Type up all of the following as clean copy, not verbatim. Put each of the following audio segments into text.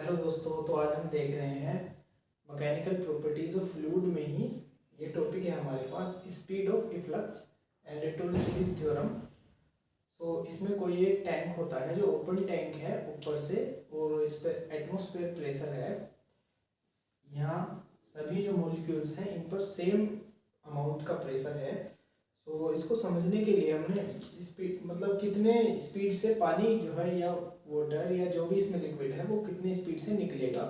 Hello दोस्तों, तो आज हम देख रहे हैं मैकेनिकल प्रॉपर्टीज ऑफ फ्लूइड में ही ये टॉपिक है हमारे पास, speed of efflux and Torricelli's theorem. तो इसमें कोई एक टैंक होता है जो ओपन टैंक है ऊपर से, और इस पर एटमॉस्फेयर प्रेशर है। यहाँ सभी जो मॉलिक्यूल्स हैं इन पर सेम अमाउंट का प्रेशर है। तो इसको समझने के लिए हमने स्पीड मतलब कितने स्पीड से पानी जो है या वाटर या जो भी इसमें लिक्विड है वो कितनी स्पीड से निकलेगा,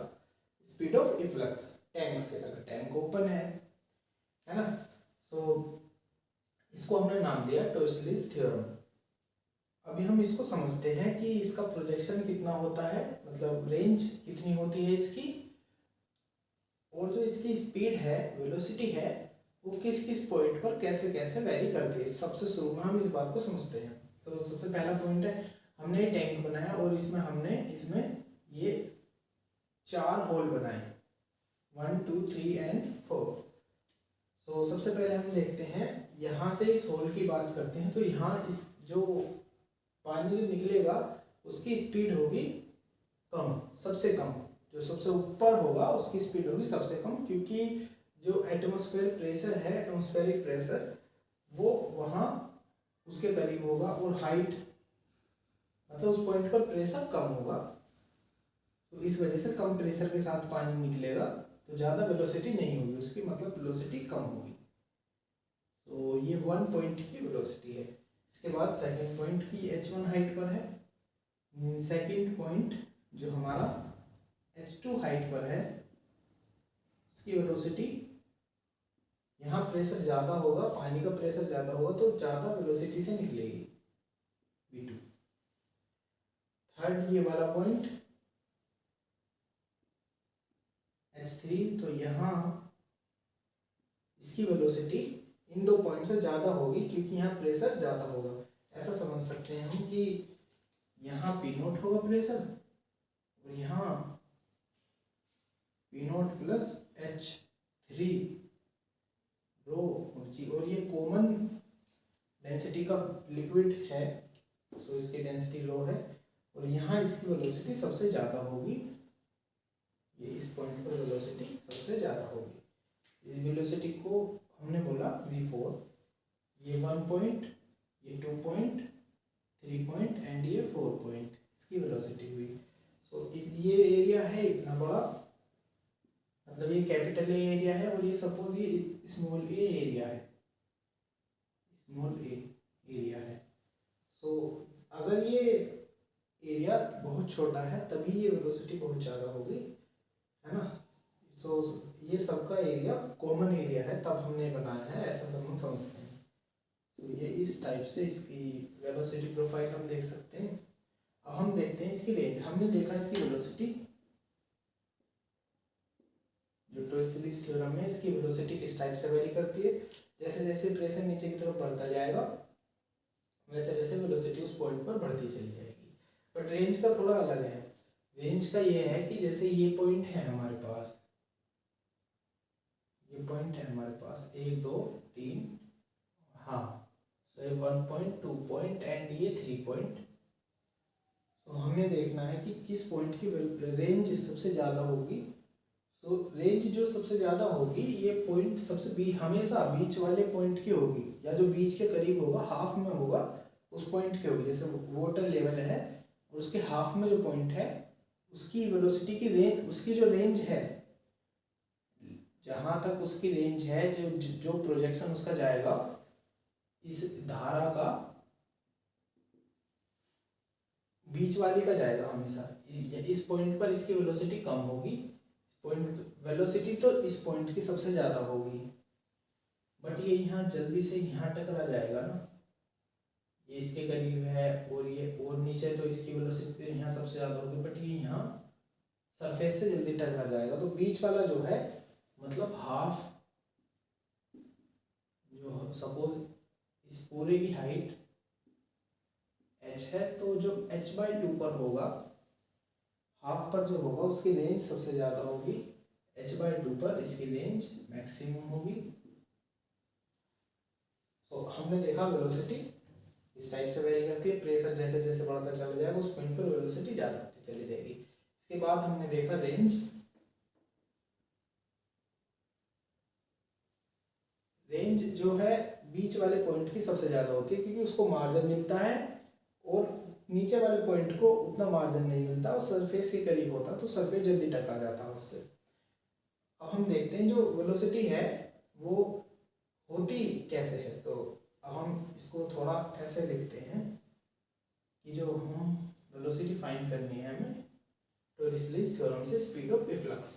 स्पीड ऑफ इफ्लक्स टैंक से, अगर टैंक ओपन है ना। तो इसको हमने नाम दिया टॉर्सिलीज थ्योरम। अभी हम इसको समझते हैं कि इसका प्रोजेक्शन कितना होता है, मतलब रेंज कितनी होती है इसकी, और जो इसकी स्पीड है, वेलोसिटी है, वो किस किस पॉइंट पर कैसे कैसे वेरी करती है। सबसे शुरू में हम इस बात को समझते हैं। तो सबसे पहला पॉइंट है, हमने टैंक बनाया और हमने इसमें ये 4 होल बनाए, 1 2 3 एंड 4। तो सबसे पहले हम देखते हैं, यहाँ से इस होल की बात करते हैं। तो यहाँ इस जो पानी जो निकलेगा उसकी स्पीड होगी कम, सबसे कम। जो सबसे ऊपर होगा उसकी स्पीड होगी सबसे कम, क्योंकि जो एटमॉस्फेयर प्रेशर है, एटमॉस्फेरिक प्रेशर, वो वहाँ उसके करीब होगा, और हाइट मतलब उस पॉइंट पर प्रेशर कम होगा। तो इस वजह से कम प्रेशर के साथ पानी निकलेगा, तो ज़्यादा वेलोसिटी नहीं होगी उसकी, मतलब वेलोसिटी कम होगी। तो ये 1 पॉइंट की वेलोसिटी है। इसके बाद सेकंड पॉइंट की h1 हाइट पर है। सेकंड पॉइंट जो हमारा h2 हाइट पर है, उसकी वेलोसिटी, यहाँ प्रेशर ज़्यादा होगा, पानी का प्रेशर ज़्यादा होगा तो ज़्यादा वेलोसिटी से निकलेगी v2। थर्ड ये वाला पॉइंट h3, तो यहाँ इसकी वेलोसिटी इन 2 पॉइंट से ज़्यादा होगी, क्योंकि यहाँ प्रेशर ज़्यादा होगा। ऐसा समझ सकते हैं हम कि यहाँ पी नोट होगा प्रेशर, और यहाँ पी नोट प्लस h3 रो, और ये कॉमन डेंसिटी का लिक्विड है, सो इसकी डेंसिटी रो है, और यहाँ इसकी वेलोसिटी सबसे ज़्यादा होगी। ये इस पॉइंट पर वेलोसिटी सबसे ज़्यादा होगी। इस वेलोसिटी को हमने बोला v4। ये 1 पॉइंट, ये 2 पॉइंट, 3 पॉइंट एंड ये 4 पॉइंट, इसकी वेलोसिटी हुई। सो ये एरिया है इतना बड़ा, मतलब ये कैपिटल ए एरिया है, और ये सपोज ये स्मॉल ए एरिया है, स्मॉल ए एरिया है। सो अगर ये एरिया बहुत छोटा है तभी ये वेलोसिटी बहुत ज़्यादा होगी, है ना। सो ये सबका एरिया कॉमन एरिया है, तब हमने बनाया है, ऐसा सब हम समझते हैं। तो ये इस टाइप से इसकी वेलोसिटी प्रोफाइल हम देख सकते हैं। अब हम देखते हैं इसकी रेंज। हमने देखा इसकी वेलोसिटी, जो टॉर्सिलीज थ्योरम में इसकी वेलोसिटी किस टाइप से वेरी करती है। जैसे जैसे प्रेशर नीचे की तरफ बढ़ता जाएगा वैसे वैसे वेलोसिटी उस पॉइंट पर बढ़ती चली जाएगी। बट रेंज का थोड़ा अलग है। रेंज का ये है कि जैसे ये पॉइंट है हमारे पास, ये पॉइंट है हमारे पास 1 2 3, हाँ, तो ये 1 पॉइंट, 2 पॉइंट एंड ये 3 पॉइंट। तो हमें देखना है कि किस पॉइंट की रेंज सबसे ज़्यादा होगी। तो रेंज जो सबसे ज़्यादा होगी, ये पॉइंट सबसे हमेशा बीच वाले पॉइंट की होगी, या जो बीच के करीब होगा, हाफ में होगा, उस पॉइंट की होगी। जैसे वाटर लेवल है और उसके हाफ में जो पॉइंट है, उसकी वेलोसिटी की रेंज, उसकी जो रेंज है, जहाँ तक उसकी रेंज है, जो जो प्रोजेक्शन उसका जाएगा इस धारा का, बीच वाली का जाएगा हमेशा। इस पॉइंट पर इसकी वेलोसिटी कम होगी, पॉइंट वेलोसिटी तो इस पॉइंट की सबसे ज़्यादा होगी, बट ये यहाँ जल्दी से यहाँ टकरा जाएगा ना, ये इसके करीब है, और ये और नीचे, तो इसकी वेलोसिटी तो यहाँ सबसे ज़्यादा होगी, बट ये यहाँ सरफेस से जल्दी टकरा जाएगा। तो बीच वाला जो है, मतलब हाफ, जो सपोज इस पूरे की हाइट h है, तो जो h/2 पर होगा, हाफ पर जो होगा उसकी रेंज सबसे ज़्यादा होगी, h/2 पर इसकी रेंज मैक्सिमम होगी। तो हमने देखा वेलोसिटी इस टाइप से वेरी करती है। प्रेशर जैसे जैसे बढ़ता चला जाएगा उस पॉइंट पर वेलोसिटी ज़्यादा होती चली जाएगी। इसके बाद हमने देखा रेंज। रेंज जो है बीच वाले पॉइंट की सबसे ज़्यादा होती है, क्योंकि उसको मार्जिन मिलता है और नीचे वाले पॉइंट को उतना मार्जिन नहीं मिलता, और सरफेस के करीब होता तो सरफेस जल्दी टकरा जाता है उससे। अब हम देखते हैं जो वेलोसिटी है वो होती कैसे है। तो अब हम इसको थोड़ा ऐसे लिखते हैं कि जो हम वेलोसिटी फाइंड करनी है हमें टोरिस-लीस थ्योरम से स्पीड ऑफ इफ्लक्स।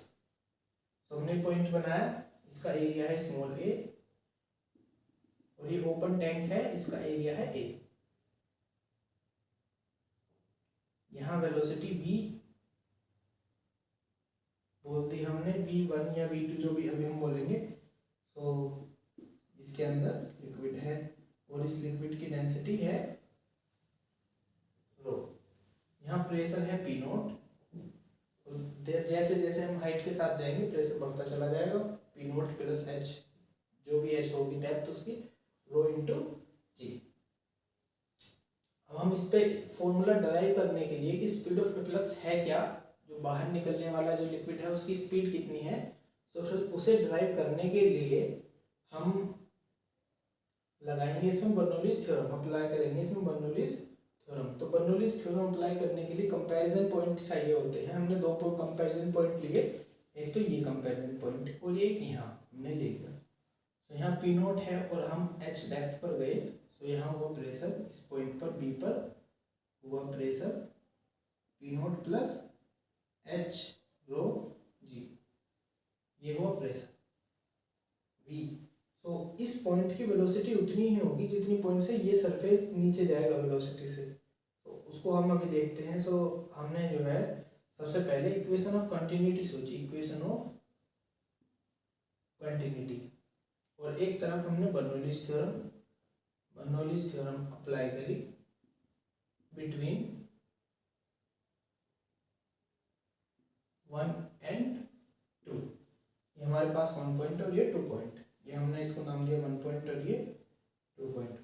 तो हमने पॉइंट बनाया, इसका एरिया है स्मॉल ए और ये ओपन टैंक है, इसका एरिया है ए। यहाँ वेलोसिटी v बोल दी हमने, v1 या v2 जो भी अभी हम बोलेंगे। तो इसके अंदर लिक्विड है और इस लिक्विड की डेंसिटी है रो। यहाँ प्रेशर है पी नॉट, जैसे जैसे हम हाइट के साथ जाएंगे प्रेशर बढ़ता चला जाएगा। पी नॉट प्लस एच, जो भी एच होगी डेप्थ उसकी, रो इंटू जी। अब हम इस पे फॉर्मूला डराइव करने के लिए कि स्पीड ऑफ इफ्लक्स है क्या, जो बाहर निकलने वाला जो लिक्विड है उसकी स्पीड कितनी है, तो फिर उसे डराइव करने के लिए हम लगाएंगे इसमें बर्नौलीज थ्योरम, अप्लाई करेंगे इसमें बर्नौलीज थ्योरम। तो बर्नौलीज थ्योरम अप्लाई करने के लिए कंपैरिजन पॉइंट चाहिए होते हैं। हमने दो कंपैरिजन पॉइंट लिए, एक तो ये कंपैरिजन पॉइंट और एक यहाँ हमने ले लिया। तो यहाँ पी नोट है और हम एच डेप्थ पर गए, तो यहाँ हुआ प्रेशर, इस पॉइंट पर बी पर हुआ pressure P naught plus h rho g, ये हुआ प्रेशर वी। तो इस पॉइंट की वेलोसिटी उतनी ही होगी जितनी पॉइंट से ये सरफेस नीचे जाएगा वेलोसिटी से। तो उसको हम अभी देखते हैं। सो हमने जो है सबसे पहले equation of continuity Sochi, equation of continuity, और एक तरफ हमने बर्नौलीज थ्योरम अप्लाई करी बिटवीन 1 एंड 2। ये हमारे पास 1 पॉइंट और ये 2 पॉइंट, ये हमने इसको नाम दिया 1 पॉइंट और ये 2 पॉइंट,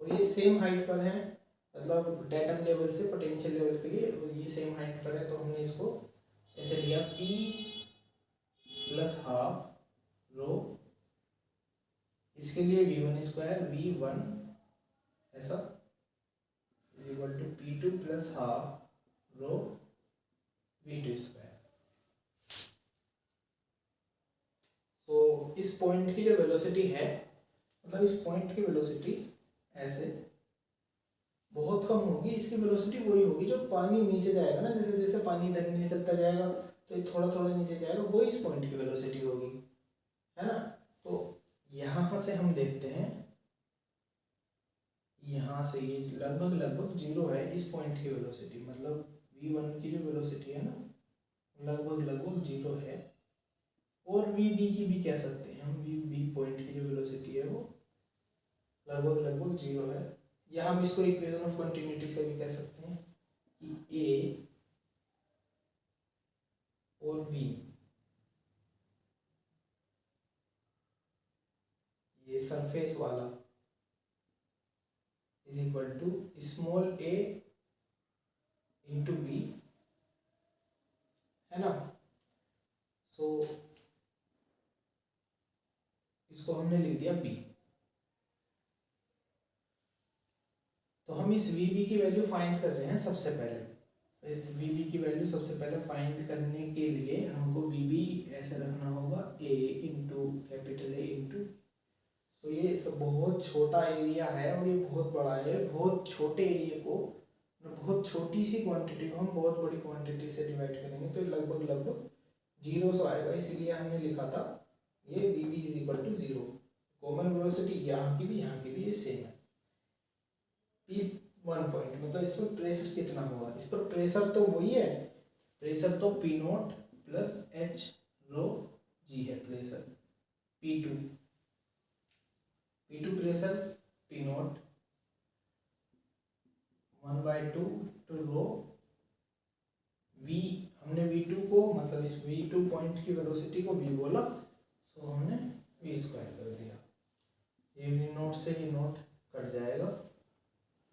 और ये सेम हाइट पर है, मतलब डेटम लेवल से पोटेंशियल लेवल के लिए, और ये सेम हाइट पर है। तो हमने इसको ऐसे लिया P प्लस हाफ रो, इसके लिए V1 स्क्वायर V1 ऐसा is equal to P2 plus half rho V2 square. तो इस पॉइंट की जो वेलोसिटी है, मतलब इस पॉइंट की वेलोसिटी ऐसे बहुत कम होगी, इसकी वेलोसिटी वही होगी जो पानी नीचे जाएगा ना, जैसे जैसे पानी इधर निकलता जाएगा तो ये थोड़ा थोड़ा नीचे जाएगा, वही इस पॉइंट की वेलोसिटी होगी, है ना। तो यहाँ से हम देखते हैं, यहाँ से ये लगभग लगभग जीरो है इस पॉइंट की वेलोसिटी, मतलब v1 की जो वेलोसिटी है ना लगभग लगभग जीरो है। और vb की भी कह सकते हैं हम, vb पॉइंट की जो वेलोसिटी है वो लगभग लगभग जीरो है, या हम इसको इक्वेशन ऑफ कंटिन्यूटी से भी कह सकते हैं कि a और v, ये सरफेस वाला is equal to small a into b, है ना। सो इसको हमने लिख दिया b। तो हम इस vb की वैल्यू फाइंड कर रहे हैं सबसे पहले। इस vb की वैल्यू सबसे पहले फाइंड करने के लिए हमको vb ऐसे रखना होगा a into capital A into, तो ये सब बहुत छोटा एरिया है और ये बहुत बड़ा है। बहुत छोटे एरिया को, बहुत छोटी सी क्वांटिटी को हम बहुत बड़ी क्वांटिटी से डिवाइड करेंगे तो लगभग लगभग जीरो से आएगा, इसीलिए हमने लिखा था ये vb is equal to zero. Common velocity यहाँ की भी ये सेम है। P1 पॉइंट मतलब इस पर प्रेशर कितना होगा, इस पर प्रेशर तो वही है, प्रेशर तो P naught plus h rho g है pressure. P2 pressure P naught 1/2 two rho V, हमने V2 को मतलब इस V2 पॉइंट की वेलोसिटी को V बोला, तो हमने V स्क्वायर कर दिया। ये V नोट से ये नोट कट जाएगा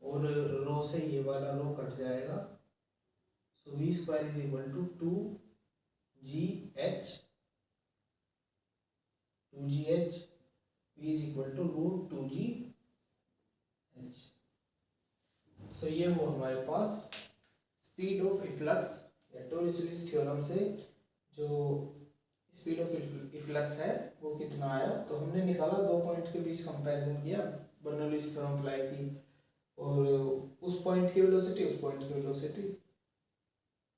और रो से ये वाला रो कट जाएगा, तो V v square is equal to 2GH v is equal to root 2GH। So ये वो हमारे पास स्पीड ऑफ इफ्लक्स या टोरिसेलीज थ्योरम से जो स्पीड ऑफ इफ्लक्स है वो कितना आया। तो हमने निकाला, दो पॉइंट के बीच कंपैरिजन किया, बर्नौलीज थ्योरम अप्लाई की, और उस पॉइंट की वेलोसिटी उस पॉइंट की वेलोसिटी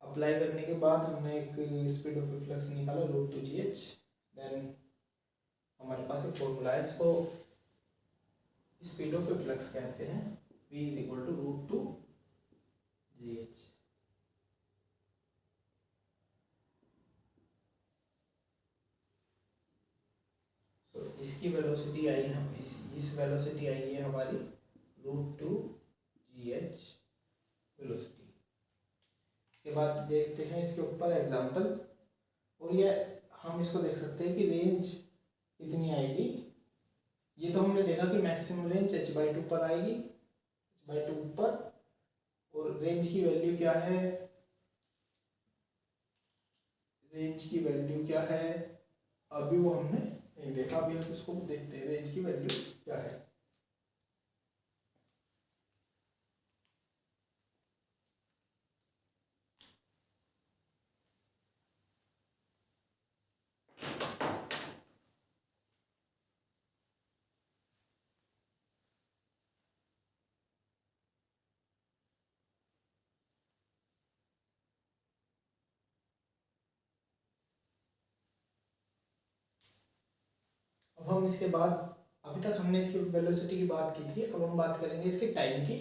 अप्लाई करने के बाद हमने एक स्पीड ऑफ इफ्लक्स निकाला रूट 2GH। देन हमारे पास एक फॉर्मूला है, इसको स्पीड ऑफ इफ्लक्स कहते हैं, v is equal to root 2GH। इसकी वेलोसिटी आई हम इस वेलोसिटी आई है हमारी रूट 2GH वेलोसिटी। के बाद देखते हैं इसके ऊपर एग्जांपल, और ये हम इसको देख सकते हैं कि रेंज कितनी आएगी। ये तो हमने देखा कि मैक्सिमम रेंज h/2 पर आएगी, h/2 पर, और रेंज की वैल्यू क्या है, रेंज की वैल्यू क्या है अभी वो हमने नहीं देखा, अभी हम इसको देखते हैं रेंज की वैल्यू क्या है। अब हम इसके बाद, अभी तक हमने इसकी वेलोसिटी की बात की थी, अब हम बात करेंगे इसके टाइम की।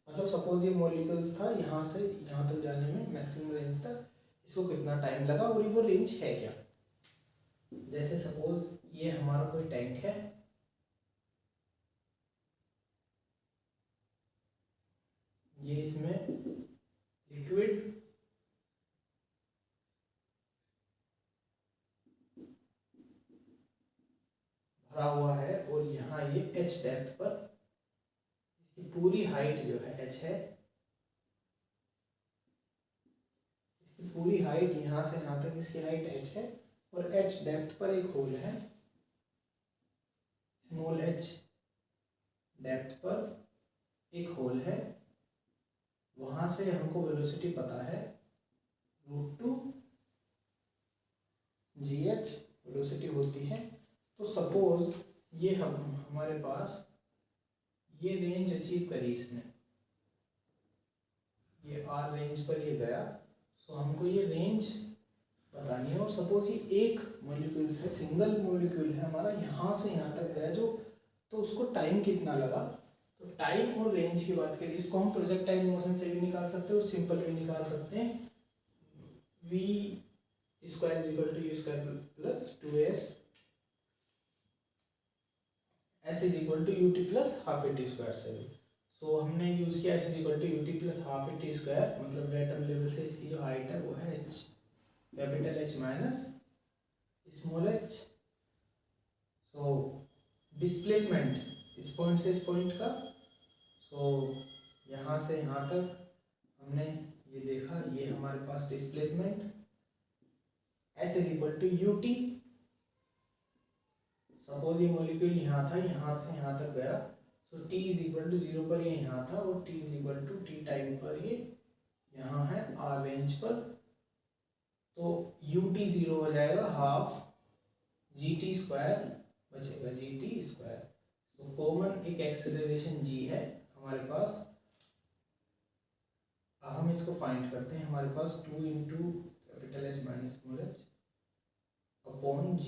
मतलब सपोज ये मॉलिक्यूल्स था, यहाँ से यहाँ तक जाने में मैक्सिमम रेंज तक इसको कितना टाइम लगा, और वो रेंज है क्या। जैसे सपोज ये हमारा कोई टैंक है, ये इसमें लिक्विड भरा हुआ है, और यहाँ ये h डेप्थ पर इसकी पूरी हाइट जो है h है, इसकी पूरी हाइट यहाँ से यहाँ तक इसकी हाइट h है, और h डेप्थ पर एक होल है, स्मॉल h डेप्थ पर एक होल है, वहां से हमको वेलोसिटी पता है रूट 2GH वेलोसिटी होती है। तो सपोज ये हमारे पास ये रेंज अचीव करी इसने, ये R रेंज पर ये गया, तो हमको ये रेंज बतानी है। और सपोज ये एक मॉलिक्यूल है, सिंगल मॉलिक्यूल है हमारा, यहाँ से यहाँ तक गया जो, तो उसको टाइम कितना लगा। तो टाइम और रेंज की बात करें, इसको हम प्रोजेक्टाइल मोशन से भी निकाल सकते हैं और सिंपल भी निकाल सकते हैं। v square is equal to u square plus 2s, s is equal to ut plus half a t square से भी। सो हमने यूज किया s is equal to ut plus half a t square, मतलब atom level से इसकी जो height है वो है h, capital H minus small h। So displacement इस पॉइंट से इस पॉइंट का, सो यहाँ से यहाँ तक हमने ये देखा, ये हमारे पास displacement s is equal to ut। Suppose ये मॉलिक्यूल यहाँ था, यहाँ से यहाँ तक गया, so t is equal to 0 पर ये यहाँ था, और t is equal to t time पर ये यहाँ है r रेंज पर। तो ut 0 हो जाएगा, हाफ gt स्क्वायर बचेगा gt स्क्वायर। तो कॉमन एक एक्सेलरेशन g है हमारे पास। अब हम इसको फाइंड करते हैं, हमारे पास 2 into capital H minus small h upon g,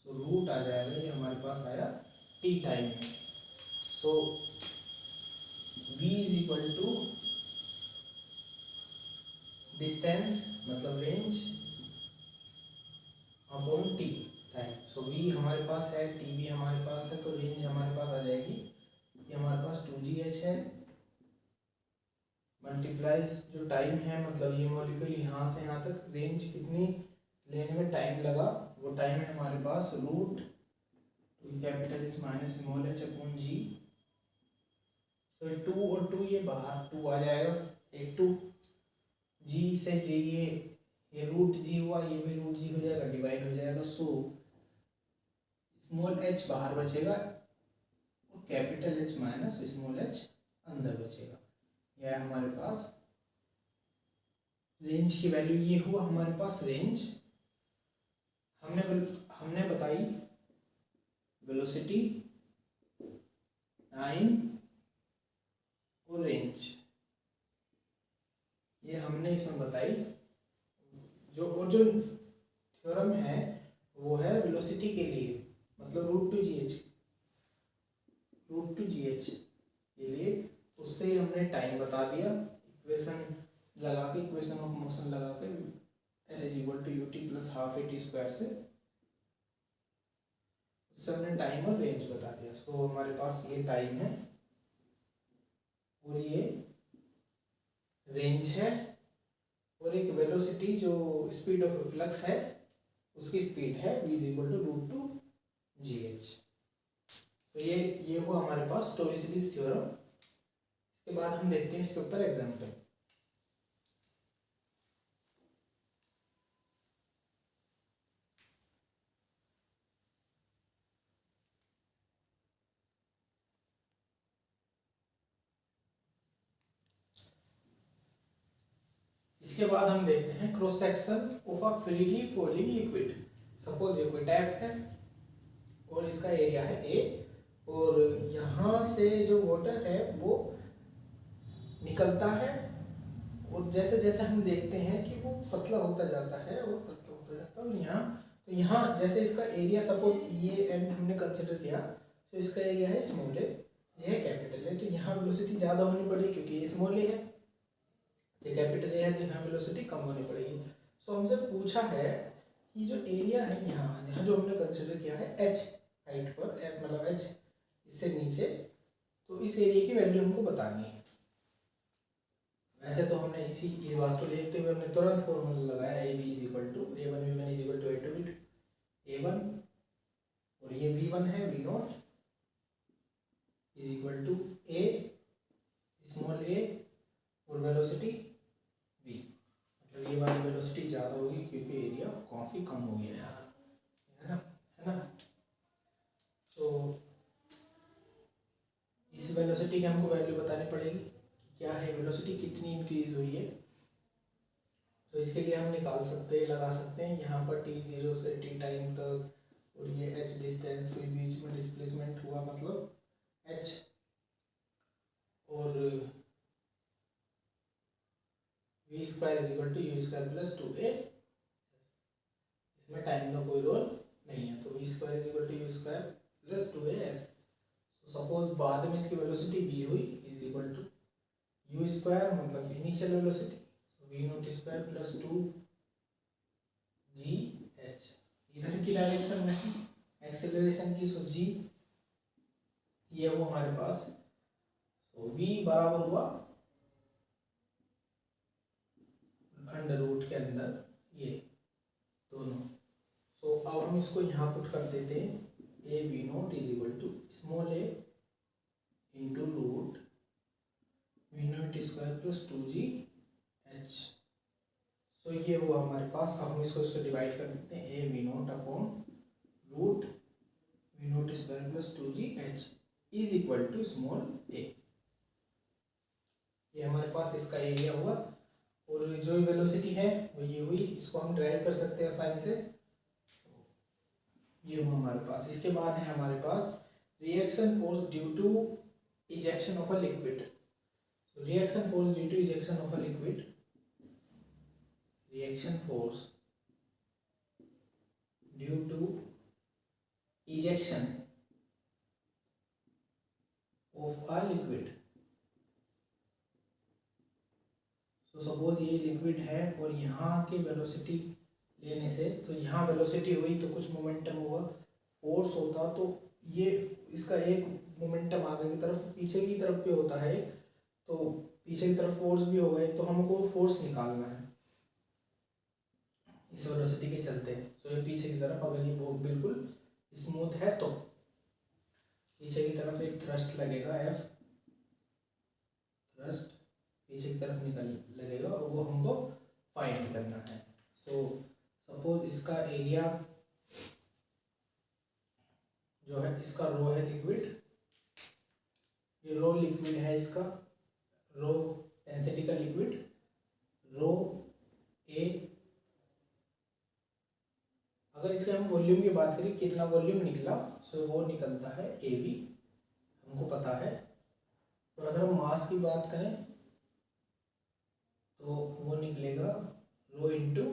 so root आ जाएगा, ये हमारे पास आया t टाइम में। So v is equal to distance मतलब range upon t time. So v हमारे पास है, t भी हमारे पास है, तो रेंज हमारे पास आ जाएगी, ये हमारे पास 2GH है, मल्टीप्लाइज जो टाइम है, मतलब ये मॉलिक्यूल यहाँ से यहाँ तक रेंज कितनी लेने में टाइम लगा, वो टाइम है हमारे पास root capital H minus small h upon g। तो 2 और 2 ये बाहर 2 आ जाएगा, एक 2 जी से जी, ये रूट जी हुआ, ये भी रूट जी हो जाएगा, डिवाइड हो जाएगा। सो स्मॉल एच बाहर बचेगा और capital H minus small H अंदर बचेगा। यह है हमारे पास रेंज की वैल्यू। ये हुआ हमारे पास रेंज। हमने बताई वेलोसिटी, टाइम और रेंज, ये हमने इसमें बताई। जो थ्योरम है वो है वेलोसिटी के लिए, मतलब रूट टू जी एच के लिए। उससे ही हमने टाइम बता दिया, इक्वेशन लगा के, इक्वेशन ऑफ मोशन लगा के, s is equal to u t plus half a t square से, उससे हमने टाइम और रेंज बता दिया। सो हमारे पास ये टाइम है और ये रेंज है, और एक वेलोसिटी जो स्पीड ऑफ रिफ्लक्स है, उसकी स्पीड है v is equal to root two g h. तो ये हुआ हमारे पास टोरिसेलीज थ्योरम। इसके बाद हम देखते हैं इसके ऊपर एग्जाम्पल। इसके बाद हम देखते हैं cross section of a freely falling liquid. Suppose ये कोई टैप है और इसका एरिया है ए, और यहाँ से जो वाटर है वो निकलता है, और जैसे जैसे हम देखते हैं कि वो पतला होता जाता है और पतला होता जाता है, और यहाँ जैसे इसका एरिया, सपोज ये एंड हमने कंसिडर किया, तो इसका एरिया है स्मॉल ए, यह कैपिटल है, तो यहाँ वेलोसिटी ज़्यादा होनी पड़ेगी क्योंकि ये स्मॉल ए है, ये कैपिटल ए है, तो यहाँ वेलोसिटी कम होनी पड़ेगी। सो हमसे पूछा है कि जो एरिया है यहाँ जो हमने कंसिडर किया है एच हाइट पर, मतलब एच इससे नीचे, तो इस एरिया की वैल्यू हमको बतानी है। वैसे तो हमने इस बात को देखते हुए हमने तुरंत फॉर्मूला लगाया, A B is equal to A one V one is equal to A two B A one, और ये वी वन है, V naught is equal to a small a और वेलोसिटी v, मतलब ये वाली वेलोसिटी ज़्यादा होगी क्योंकि एरिया काफ़ी कम हो गया यार, है ना। तो इस वेलोसिटी की हमको वैल्यू बतानी पड़ेगी कि क्या है, वेलोसिटी कितनी इंक्रीज हुई है। तो इसके लिए हम निकाल सकते हैं, लगा सकते हैं यहाँ पर t0 से t टाइम तक, और ये h डिस्टेंस हुई, बीच में डिस्प्लेसमेंट हुआ, मतलब h, और v square is equal to u square plus 2a, इसमें टाइम का कोई रोल नहीं है, तो v square is equal to u square plus 2as। Suppose बाद में इसकी वेलोसिटी v हुई is equal to u square, मतलब initial velocity, v naught square plus 2 g h, इधर की डायरेक्शन में एक्सेलरेशन की, सो जी ये हुआ हमारे पास, तो v बराबर हुआ अंडर रूट के अंदर ये दोनों। सो अब हम इसको यहाँ पुट कर देते हैं, a v naught is equal to small a into root v naught square plus 2g h. So ये हुआ हमारे पास। अब हम इसको डिवाइड कर देते हैं, a v naught upon root v naught square plus 2g h is equal to small a. ये हमारे पास इसका एरिया हुआ, और जो वेलोसिटी है वो ये हुई, इसको हम ड्राइव कर सकते हैं आसानी से, ये हुआ हमारे पास। इसके बाद है हमारे पास reaction force due to ejection of a liquid. Reaction force due to ejection of a liquid, reaction force due to ejection of a liquid. तो सपोज ये लिक्विड है और यहाँ की वेलोसिटी लेने से, तो यहाँ वेलोसिटी हुई तो कुछ मोमेंटम हुआ, फोर्स होता तो ये इसका एक मोमेंटम आगे की तरफ, पीछे की तरफ भी होता है, तो पीछे की तरफ फोर्स भी होगा, तो हमको फोर्स निकालना है इस वेलोसिटी के चलते। तो ये पीछे की तरफ, अगर ये बिल्कुल स्मूथ है तो पीछे की तरफ एक थ्रस्ट लगेगा F, थ्रस्ट पीछे की तरफ निकल लगेगा, और वो हमको इसका एरिया जो है, इसका रो है लिक्विड, ये रो लिक्विड है, इसका रो डेंसिटी का लिक्विड रो ए। अगर इसके हम वॉल्यूम की बात करें, कितना वॉल्यूम निकला, सो वो निकलता है एवी, हमको पता है। और अगर हम मास की बात करें तो वो निकलेगा रो इंटू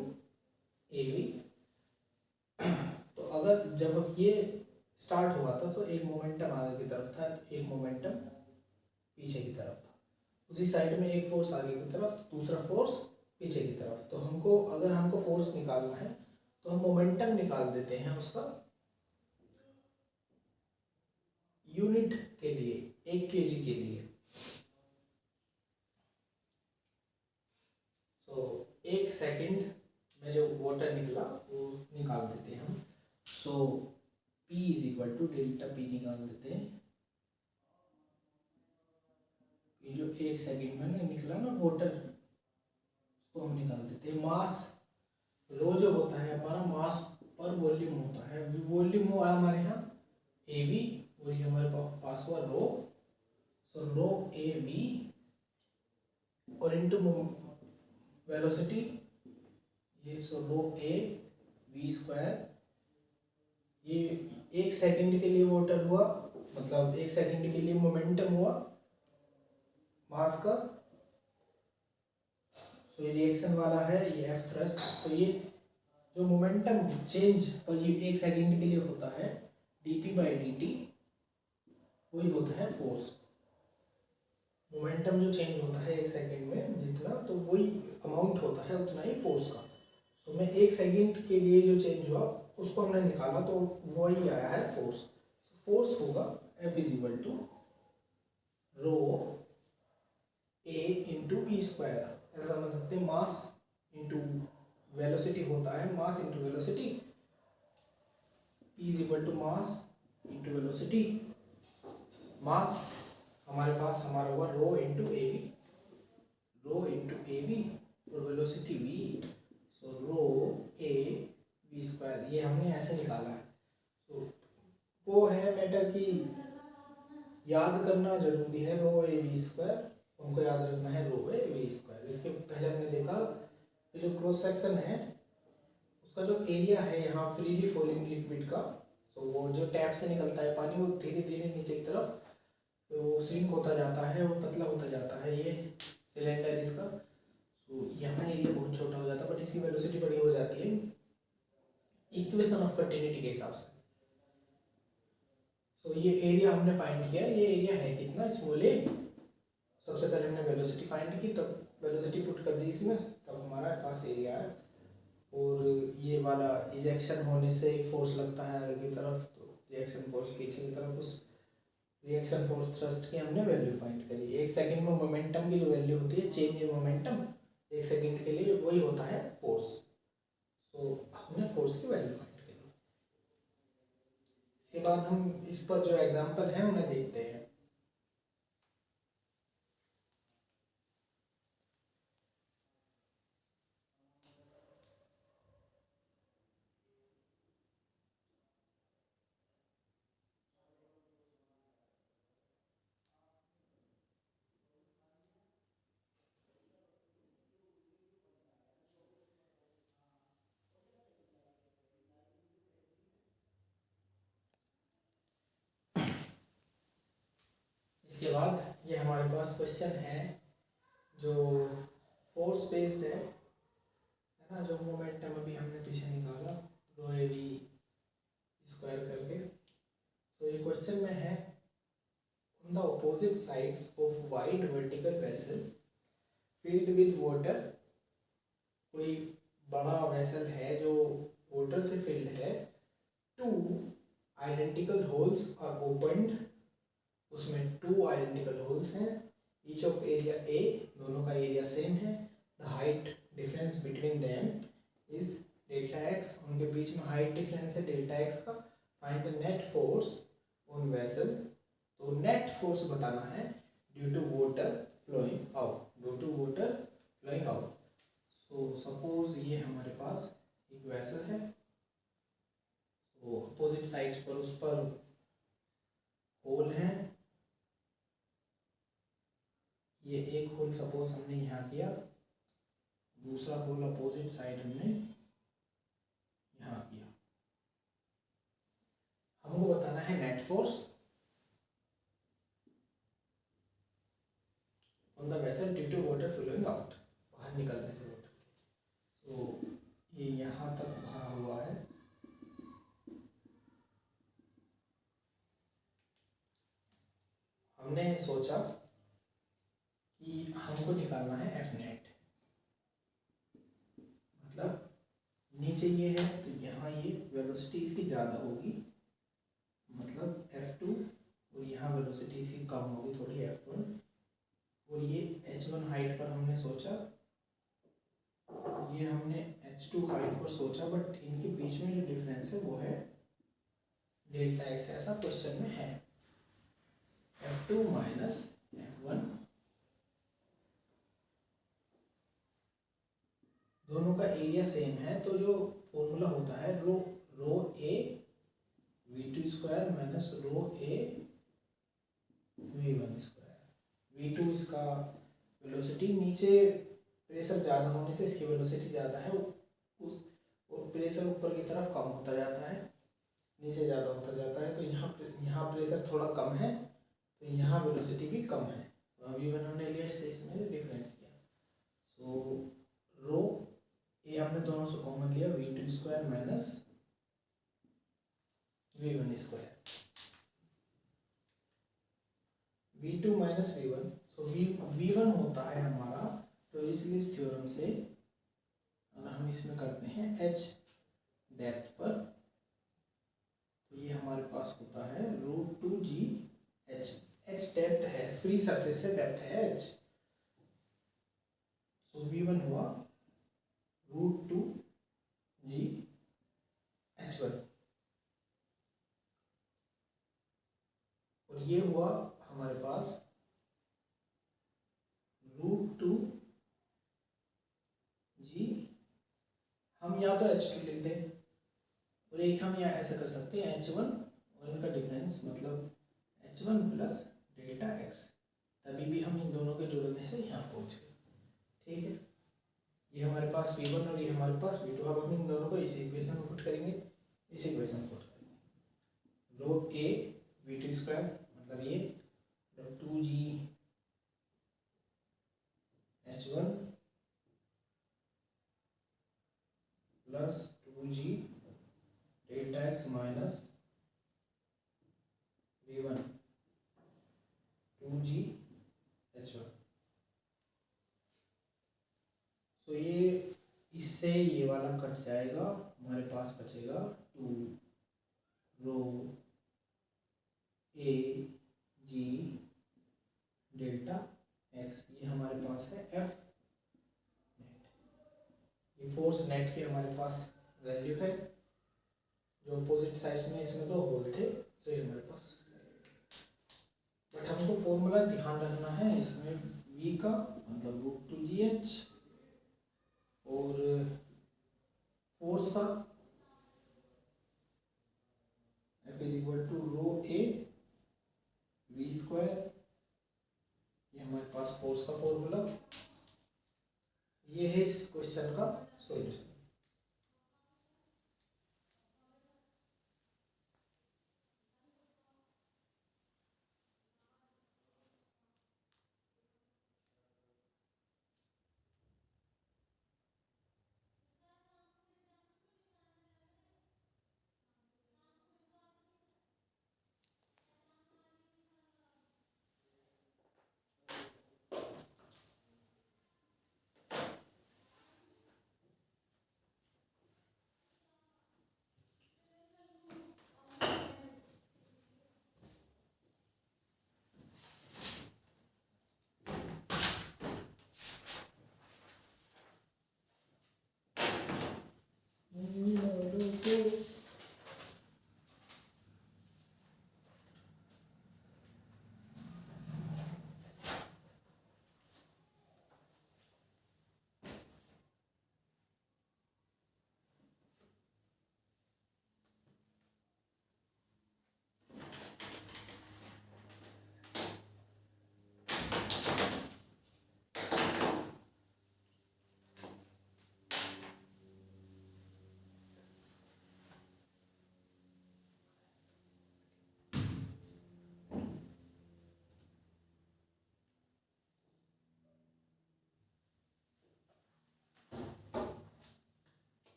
एवी। तो अगर जब ये स्टार्ट हुआ था तो एक मोमेंटम आगे की तरफ था, एक मोमेंटम पीछे की तरफ था, उसी साइड में एक फोर्स आगे की तरफ, दूसरा फोर्स पीछे की तरफ। तो हमको अगर हमको फोर्स निकालना है तो हम मोमेंटम निकाल देते हैं उसका यूनिट के लिए, 1 kg के लिए। तो 1 सेकंड में जो वाटर निकला वो निकाल देते हैं हम। So P is equal to delta P निकाल देते हैं। ये जो 1 सेकंड में निकला ना वाटर, उसको हम निकाल देते हैं। मास रो जो होता है हमारा, मास पर वॉल्यूम होता है। वॉल्यूम हुआ हमारे यहाँ AV, और ये हमारे पास हुआ रो। सो रो AV और इनटू वेलोसिटी, ये सो रो AV स्क्वायर। ये 1 सेकंड के लिए वाटर हुआ, मतलब 1 सेकंड के लिए मोमेंटम हुआ मास का। तो ये रिएक्शन वाला है, ये F थ्रस्ट। तो ये जो मोमेंटम चेंज पर ये 1 सेकंड के लिए होता है dp/dt, वही होता है फोर्स। मोमेंटम जो चेंज होता है 1 सेकंड में जितना, तो वही अमाउंट होता है उतना ही फोर्स का। तो मैं 1 सेकंड के लिए जो चेंज हुआ उसको हमने निकाला, तो वही आया है फोर्स। फोर्स होगा F is equal to rho A into E square. ऐसा समझ सकते हैं, मास इंटू वेलोसिटी होता है, mass into velocity. P is equal to mass into velocity. Mass हमारे पास हमारा हुआ rho into A V, rho into A V, और velocity v। So rho A V square, ये हमने ऐसे निकाला है। तो वो है मैटर की याद करना जरूरी है, रो ए वी स्क्वायर हमको याद रखना है, रो ए वी स्क्वायर। इसके पहले हमने देखा कि जो क्रॉस सेक्शन है उसका जो एरिया है यहाँ फ्रीली फ्लोइंग लिक्विड का, तो वो जो टैप से निकलता है पानी, वो धीरे धीरे नीचे की तरफ तो सिंक होता जाता है और पतला होता जाता है ये सिलेंडर इसका। तो यहाँ एरिया बहुत छोटा हो जाता है, बट इसकी वेलोसिटी बड़ी हो जाती है इक्वेशन ऑफ कंटिन्यूटी के हिसाब से। तो ये एरिया हमने फाइंड किया, ये एरिया है कितना, स्मॉल ए। सबसे पहले हमने वेलोसिटी फाइंड की, तब वेलोसिटी पुट कर दी इसमें, तब हमारा पास एरिया है। और ये वाला इजेक्शन होने से एक फोर्स लगता है आगे की तरफ, तो रिएक्शन फोर्स पीछे की तरफ, उस रिएक्शन फोर्स थ्रस्ट की हमने वैल्यू फाइंड करी। 1 सेकंड में मोमेंटम की जो वैल्यू होती है, चेंज इन मोमेंटम 1 सेकंड के लिए, वही होता है फोर्स। तो हमने फोर्स की वैल्यू फाइंड करी। इसके बाद हम इस पर जो एग्जांपल है उन्हें देखते हैं। इसके बाद ये हमारे पास क्वेश्चन है जो फोर्स बेस्ड है ना, जो मोमेंटम अभी हमने पीछे निकाला रो ए वी स्क्वायर करके। तो ये क्वेश्चन में है, on the opposite sides of wide vertical vessel filled with water, कोई बड़ा वेसल है जो वाटर से फिल्ड है, 2 आइडेंटिकल होल्स आर ओपन्ड, उसमें 2 आइडेंटिकल होल्स हैं, ईच ऑफ एरिया ए, दोनों का एरिया सेम है, the height difference between them is delta x, उनके बीच में हाइट डिफरेंस है डेल्टा एक्स का। Find the net force on vessel, तो नेट फोर्स बताना है due to water flowing out, due to water flowing out. So suppose ये हमारे पास एक वेसल है, तो अपोजिट साइड पर उस पर होल है, ये एक होल सपोज हमने यहाँ किया, दूसरा होल अपोजिट साइड हमने यहाँ किया। हमको बताना है net force on the vessel due to water flowing out, बाहर निकलने से वाटर। तो ये यहाँ तक भरा हुआ है, हमने सोचा कि हमको निकालना है एफ नेट, मतलब नीचे ये है तो यहाँ ये वेलोसिटी इसकी ज़्यादा होगी, मतलब F2, और यहाँ वेलोसिटी इसकी कम होगी थोड़ी F1, और ये H1 हाइट पर हमने सोचा, ये हमने H2 हाइट पर सोचा, बट इनके बीच में जो डिफरेंस है वो है डेल्टा एक्स, ऐसा क्वेश्चन में है। F2 माइनस F1, दोनों का एरिया सेम है, तो जो फॉर्मूला होता है रो ए V2 स्क्वायर माइनस रो ए V1 स्क्वायर। V2 इसका वेलोसिटी, नीचे प्रेशर ज़्यादा होने से इसकी वेलोसिटी ज़्यादा है, उस और प्रेशर ऊपर की तरफ कम होता जाता है, नीचे ज़्यादा होता जाता है, तो यहाँ प्रेशर थोड़ा कम है, तो यहाँ वेलोसिटी भी कम है। तो V1 हमने लिया, इससे इसमें डिफरेंस किया। सो रो ए हमने दोनों से कॉमन लिया, V2 square minus V1 square, V2 minus V1, सो V1 होता है हमारा टॉयलेट थ्योरम से, अगर हम इसमें करते हैं H डेप्थ पर, तो ये हमारे पास होता है √2G H, H डेप्थ है, फ्री सरफेस से डेप्थ है H, सो V1 हुआ √2G H1, और ये हुआ हमारे पास √2G, हम या तो H2 लिख दें, और एक हम यहाँ ऐसा कर सकते हैं H1 और इनका डिफरेंस, मतलब H1 प्लस डेल्टा एक्स, तभी भी हम इन दोनों के जुड़ने से यहाँ पहुँच गए। ठीक है, ये हमारे पास V1 और ये हमारे पास V2, अब हम इन दोनों को इस इक्वेशन में पुट करेंगे, इस इक्वेशन में पुट करेंगे, रो ए V2 स्क्वायर, मतलब ये 2G H1 plus 2G delta x minus V1 2G H1। तो ये इससे ये वाला कट जाएगा, हमारे पास बचेगा 2 रो ए जी डेल्टा एक्स, ये हमारे पास है एफ नेट। ये फोर्स नेट की हमारे पास वैल्यू है, जो अपोजिट साइड्स में इसमें दो होल थे, तो ये हमारे पास, बट हमको फॉर्मूला ध्यान रखना है इसमें v का, मतलब √2GH, और फोर्स का F is equal to rho a V square, ये हमारे पास फोर्स का फॉर्मूला, ये है इस क्वेश्चन का सॉल्यूशन।